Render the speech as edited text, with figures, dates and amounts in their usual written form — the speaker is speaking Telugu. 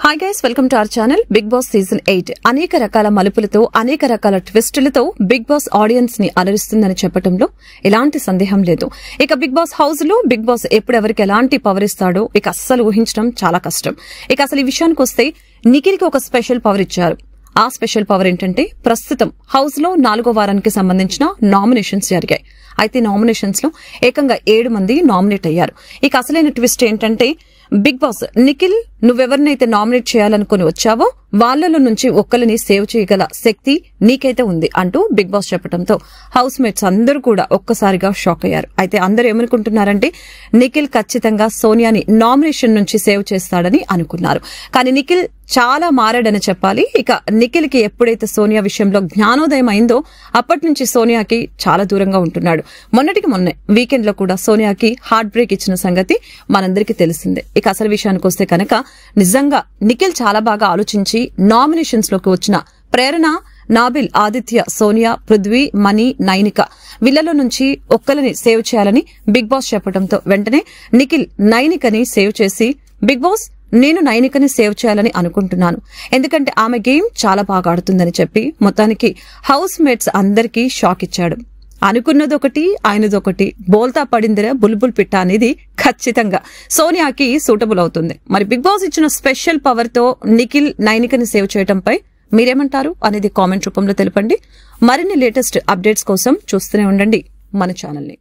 Hi guys, welcome to our channel. Bigg Boss season 8 అనేక రకాల మలుపులతో అనేక రకాల ట్విస్టులతో బిగ్ బాస్ ఆడియన్స్ ని అలరిస్తుందని చెప్పడంలో ఎలాంటి సందేహం లేదు. ఇక బిగ్ బాస్ హౌస్ లో బిగ్ బాస్ ఎప్పుడెవరికి ఎలాంటి పవర్ ఇస్తాడో ఇక అస్సలు ఊహించడం చాలా కష్టం. ఇక అసలు ఈ విషయానికి వస్తే నిఖిల్ కి ఒక స్పెషల్ పవర్ ఇచ్చారు. ఆ స్పెషల్ పవర్ ఏంటంటే ప్రస్తుతం హౌస్ లో 4వ వారానికి సంబంధించిన నామినేషన్స్ జరిగాయి. అయితే నామినేషన్స్ లో ఏకంగా 7 మంది నామినేట్ అయ్యారు. ఇక అసలైన ట్విస్ట్ ఏంటంటే బిగ్ బాస్ నిఖిల్ నువ్వెవరినైతే నామినేట్ చేయాలనుకుని వచ్చావో వాళ్లలో నుంచి ఒక్కరిని సేవ్ చేయగల శక్తి నీకైతే ఉంది అంటూ బిగ్ బాస్ చెప్పడంతో హౌస్ మేట్స్ అందరూ కూడా ఒక్కసారిగా షాక్ అయ్యారు. అయితే అందరూ ఏమనుకుంటున్నారంటే నిఖిల్ ఖచ్చితంగా సోనియాని నామినేషన్ నుంచి సేవ్ చేస్తాడని అనుకున్నారు. కానీ నిఖిల్ చాలా మారాడని చెప్పాలి. ఇక నిఖిల్ కి ఎప్పుడైతే సోనియా విషయంలో జ్ఞానోదయం అయిందో అప్పటి నుంచి సోనియాకి చాలా దూరంగా ఉంటున్నాడు. మొన్నటికి మొన్నే వీకెండ్ లో కూడా సోనియాకి హార్ట్ బ్రేక్ ఇచ్చిన సంగతి మనందరికీ తెలిసిందే. ఇక అసలు విషయానికి వస్తే కనుక నిజంగా నిఖిల్ చాలా బాగా ఆలోచించి నామినేషన్స్ లోకి వచ్చిన ప్రేరణ, నాబిల్, ఆదిత్య, సోనియా, పృథ్వీ, మణి, నైనిక వీళ్లలో నుంచి ఒక్కరిని సేవ్ చేయాలని బిగ్ బాస్ చెప్పడంతో వెంటనే నిఖిల్ నైనికని సేవ్ చేసి బిగ్ బాస్ నేను నైనికని సేవ్ చేయాలని అనుకుంటున్నాను, ఎందుకంటే ఆమె గేమ్ చాలా బాగా ఆడుతుందని చెప్పి మొత్తానికి హౌస్ మేట్స్ అందరికీ షాక్ ఇచ్చాడు. అనుకున్నదొకటి ఆయనదొకటి, బోల్తా పడిందిరా బుల్బుల్ పిట్ట అనేది ఖచ్చితంగా సోనియాకి సూటబుల్ అవుతుంది. మరి బిగ్ బాస్ ఇచ్చిన స్పెషల్ పవర్ తో నిఖిల్ నైనికని సేవ్ చేయడంపై మీరేమంటారు అనేది కామెంట్ రూపంలో తెలపండి. మరిన్ని లేటెస్ట్ అప్డేట్స్ కోసం చూస్తూనే ఉండండి మన ఛానల్ ని.